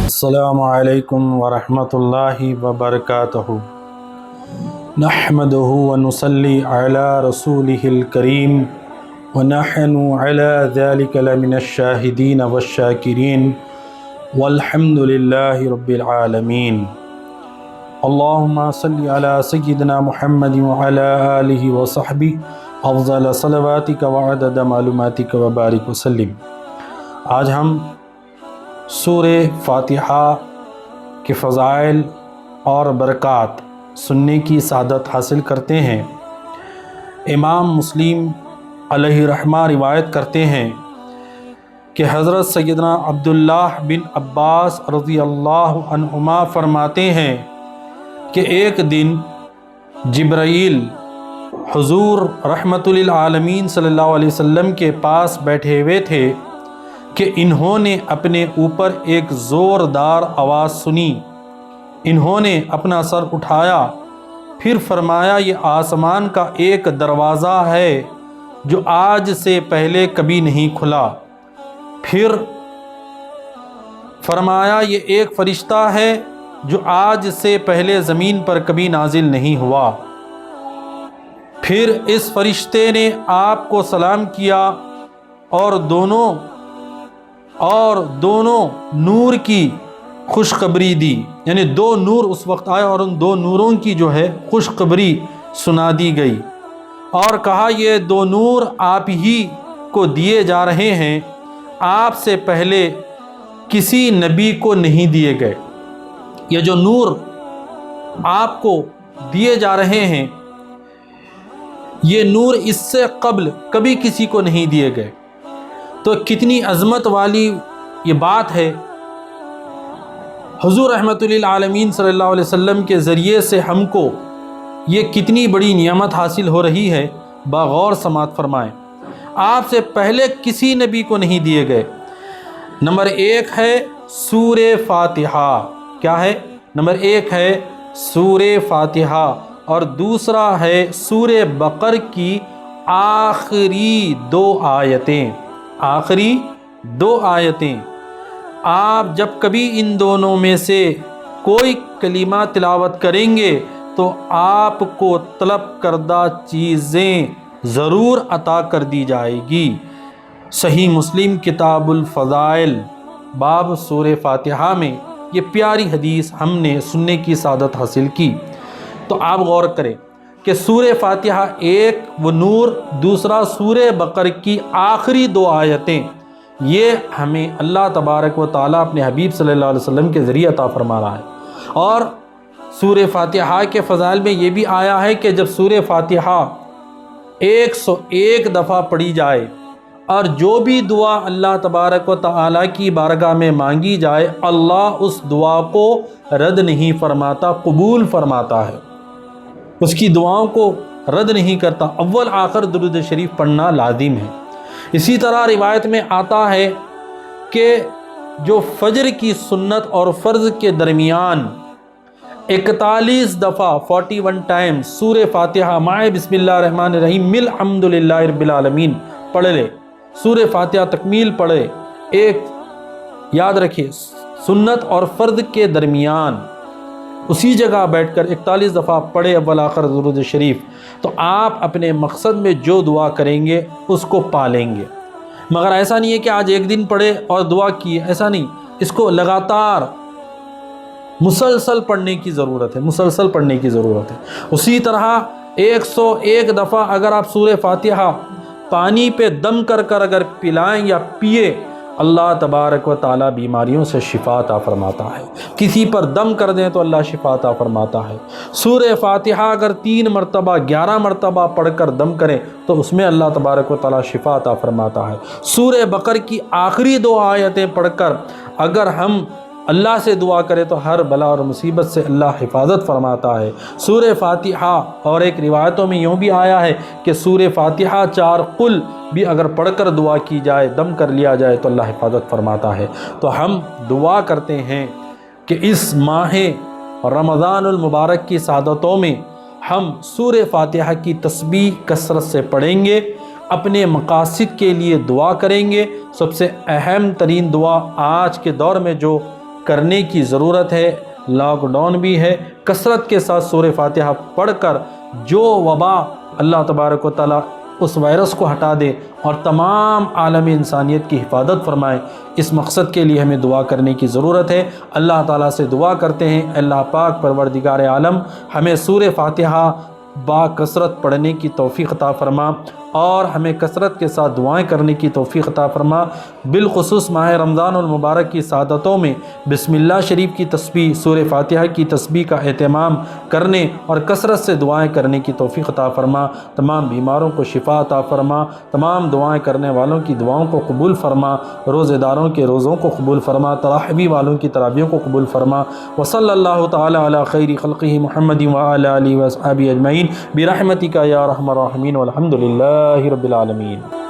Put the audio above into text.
السلام علیکم ورحمۃ اللہ وبرکاتہ۔ نحمده ونصلی علی رسولہ الکریم ونحن علی ذلک لمن الشاہدین والشاکرین والحمد للہ رب العالمین۔ اللہم صلی علی سیدنا محمد وعلی آلہ وصحبہ افضل صلواتک وعدد معلوماتک وبارک وسلم۔ آج ہم سورہ فاتحہ کے فضائل اور برکات سننے کی سعادت حاصل کرتے ہیں۔ امام مسلم علیہ رحمہ روایت کرتے ہیں کہ حضرت سیدنا عبداللہ بن عباس رضی اللہ عنہما فرماتے ہیں کہ ایک دن جبرائیل حضور رحمت للعالمین صلی اللہ علیہ وسلم کے پاس بیٹھے ہوئے تھے کہ انہوں نے اپنے اوپر ایک زوردار آواز سنی۔ انہوں نے اپنا سر اٹھایا، پھر فرمایا یہ آسمان کا ایک دروازہ ہے جو آج سے پہلے کبھی نہیں کھلا۔ پھر فرمایا یہ ایک فرشتہ ہے جو آج سے پہلے زمین پر کبھی نازل نہیں ہوا۔ پھر اس فرشتے نے آپ کو سلام کیا اور دونوں نور کی خوشخبری دی، یعنی دو نور اس وقت آئے اور ان دو نوروں کی جو ہے خوشخبری سنا دی گئی، اور کہا یہ دو نور آپ ہی کو دیے جا رہے ہیں، آپ سے پہلے کسی نبی کو نہیں دیے گئے۔ یہ جو نور آپ کو دیے جا رہے ہیں یہ نور اس سے قبل کبھی کسی کو نہیں دیے گئے۔ تو کتنی عظمت والی یہ بات ہے۔ حضور رحمت للعالمین صلی اللہ علیہ وسلم کے ذریعے سے ہم کو یہ کتنی بڑی نعمت حاصل ہو رہی ہے، باغور سماعت فرمائیں۔ آپ سے پہلے کسی نبی کو نہیں دیے گئے۔ نمبر ایک ہے سورہ فاتحہ۔ کیا ہے؟ نمبر ایک ہے سورہ فاتحہ، اور دوسرا ہے سورہ بقرہ کی آخری دو آیتیں۔ آخری دو آیتیں آپ جب کبھی ان دونوں میں سے کوئی کلمہ تلاوت کریں گے تو آپ کو طلب کردہ چیزیں ضرور عطا کر دی جائے گی۔ صحیح مسلم کتاب الفضائل باب سورہ فاتحہ میں یہ پیاری حدیث ہم نے سننے کی سعادت حاصل کی۔ تو آپ غور کریں کہ سورہ فاتحہ ایک وہ نور، دوسرا سورہ بقرہ کی آخری دو آیتیں، یہ ہمیں اللہ تبارک و تعالیٰ اپنے حبیب صلی اللہ علیہ وسلم کے ذریعے عطا فرما رہا ہے۔ اور سورہ فاتحہ کے فضائل میں یہ بھی آیا ہے کہ جب سورہ فاتحہ 101 دفعہ پڑھی جائے اور جو بھی دعا اللہ تبارک و تعالیٰ کی بارگاہ میں مانگی جائے، اللہ اس دعا کو رد نہیں فرماتا، قبول فرماتا ہے، اس کی دعاؤں کو رد نہیں کرتا۔ اول آخر درود شریف پڑھنا لازم ہے۔ اسی طرح روایت میں آتا ہے کہ جو فجر کی سنت اور فرض کے درمیان 41 دفعہ 41 ٹائم سورہ فاتحہ مع بسم اللہ الرحمن الرحیم مل الحمد للہ رب العالمین پڑھ لے، سورہ فاتحہ تکمیل پڑھے۔ ایک یاد رکھیے، سنت اور فرض کے درمیان اسی جگہ بیٹھ کر 41 دفعہ پڑھے اول آخر درود شریف، تو آپ اپنے مقصد میں جو دعا کریں گے اس کو پا لیں گے۔ مگر ایسا نہیں ہے کہ آج ایک دن پڑھے اور دعا کی، ایسا نہیں، اس کو لگاتار مسلسل پڑھنے کی ضرورت ہے، مسلسل پڑھنے کی ضرورت ہے۔ اسی طرح 101 دفعہ اگر آپ سورہ فاتحہ پانی پہ دم کر کر اگر پلائیں یا پیے، اللہ تبارک و تعالیٰ بیماریوں سے شفا عطا فرماتا ہے۔ کسی پر دم کر دیں تو اللہ شفا عطا فرماتا ہے۔ سورہ فاتحہ اگر 3 مرتبہ 11 مرتبہ پڑھ کر دم کریں تو اس میں اللہ تبارک و تعالیٰ شفا عطا فرماتا ہے۔ سورہ بقرہ کی آخری 2 آیتیں پڑھ کر اگر ہم اللہ سے دعا کرے تو ہر بلا اور مصیبت سے اللہ حفاظت فرماتا ہے۔ سورہ فاتحہ، اور ایک روایتوں میں یوں بھی آیا ہے کہ سورہ فاتحہ 4 قل بھی اگر پڑھ کر دعا کی جائے، دم کر لیا جائے تو اللہ حفاظت فرماتا ہے۔ تو ہم دعا کرتے ہیں کہ اس ماہ رمضان المبارک کی سعادتوں میں ہم سورہ فاتحہ کی تسبیح کثرت سے پڑھیں گے، اپنے مقاصد کے لیے دعا کریں گے۔ سب سے اہم ترین دعا آج کے دور میں جو کرنے کی ضرورت ہے، لاک ڈاؤن بھی ہے، کثرت کے ساتھ سورہ فاتحہ پڑھ کر جو وبا اللہ تبارک و تعالیٰ اس وائرس کو ہٹا دے اور تمام عالم انسانیت کی حفاظت فرمائے، اس مقصد کے لیے ہمیں دعا کرنے کی ضرورت ہے۔ اللہ تعالیٰ سے دعا کرتے ہیں، اللہ پاک پروردگار عالم ہمیں سورہ فاتحہ با کثرت پڑھنے کی توفیق عطا فرما اور ہمیں کثرت کے ساتھ دعائیں کرنے کی توفیق عطا فرما۔ بالخصوص ماہ رمضان المبارک کی سعادتوں میں بسم اللہ شریف کی تسبیح، سورہ فاتحہ کی تسبیح کا اہتمام کرنے اور کثرت سے دعائیں کرنے کی توفیق عطا فرما۔ تمام بیماروں کو شفا عطا فرما، تمام دعائیں کرنے والوں کی دعاؤں کو قبول فرما، روزے داروں کے روزوں کو قبول فرما، تراویح والوں کی تراویحوں کو قبول فرما۔ وصلی اللہ تعالی علی خیر خلقہ محمد وعلی آلہ وصحبہ اجمعین برحمتک یا ارحم الراحمین والحمد للہ رب العالمین۔